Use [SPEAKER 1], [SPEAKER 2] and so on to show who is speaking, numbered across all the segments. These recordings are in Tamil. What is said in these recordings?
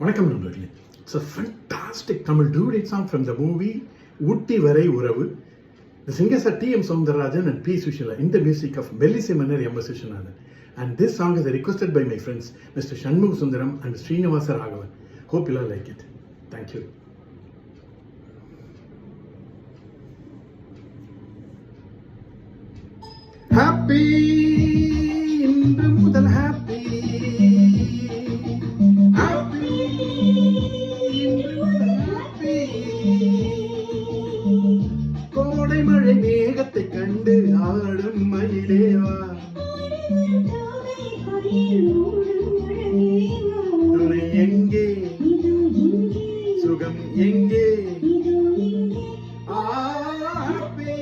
[SPEAKER 1] வணக்கம் நண்பர்களே. It's a fantastic Tamil duet song from the movie ஊட்டி வரை உறவு. The singers are T.M. Soundararajan and P. Sushila in the music of Melisse Manner M.S. Vishwanathan. And this song is requested by my friends Mr. Shanmugh Sundaram and Srinivasa Raghavan. Hope you all like it. Thank you. Happy இன்று முதல் happy கோடை மழை மேகத்தை கண்டு ஆடும் மயிலேவா, துணை எங்கே சுகம் எங்கே, ஹாப்பி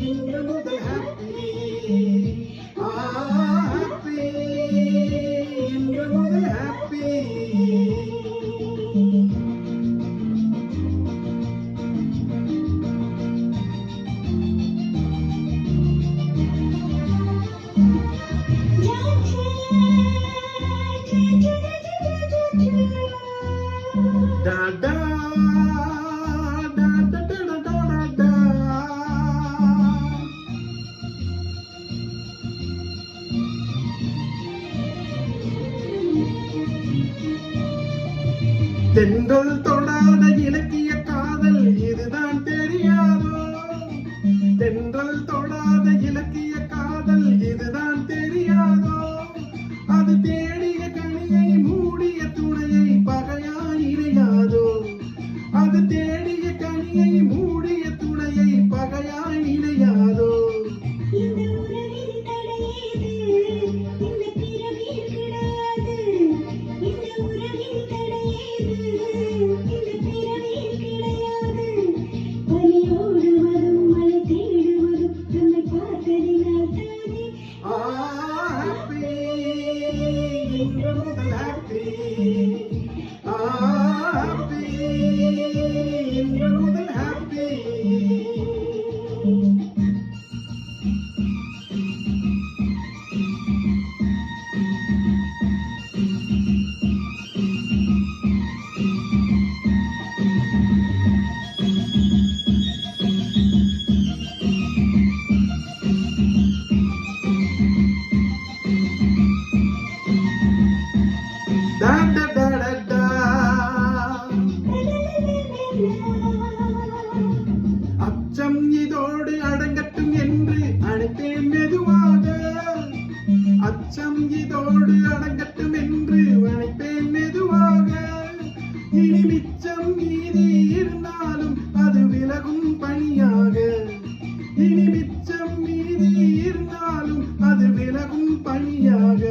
[SPEAKER 1] இன்று முதல் ஹாப்பி, ஹாப்பி இன்று முதல் happy. Da da da da da da da da. தென்றல் தொடாத இலக்கிய காதல் இதுதான் தெரியாதோ, தென்றல் தொடாத இலக்கிய காதல் இதுதான் தெரியாதோ, அது தேடிய கனியை மூடிய துணையை பகையாய் இணையாதோ, அது தேடிய கனியை மூடிய துணையை பகையாய் இணையாதோ. அச்சம் இதோடு அடங்கட்டும் என்று அழைப்பேன் மெதுவாக, அச்சம் இதோடு அடங்கட்டும் என்று அழைப்பேன் மெதுவாக, இனி மிச்சம் மீதி இருந்தாலும் அது விலகும் பணியாக, இனி மிச்சம் மீதி இருந்தாலும் அது விலகும் பணியாக.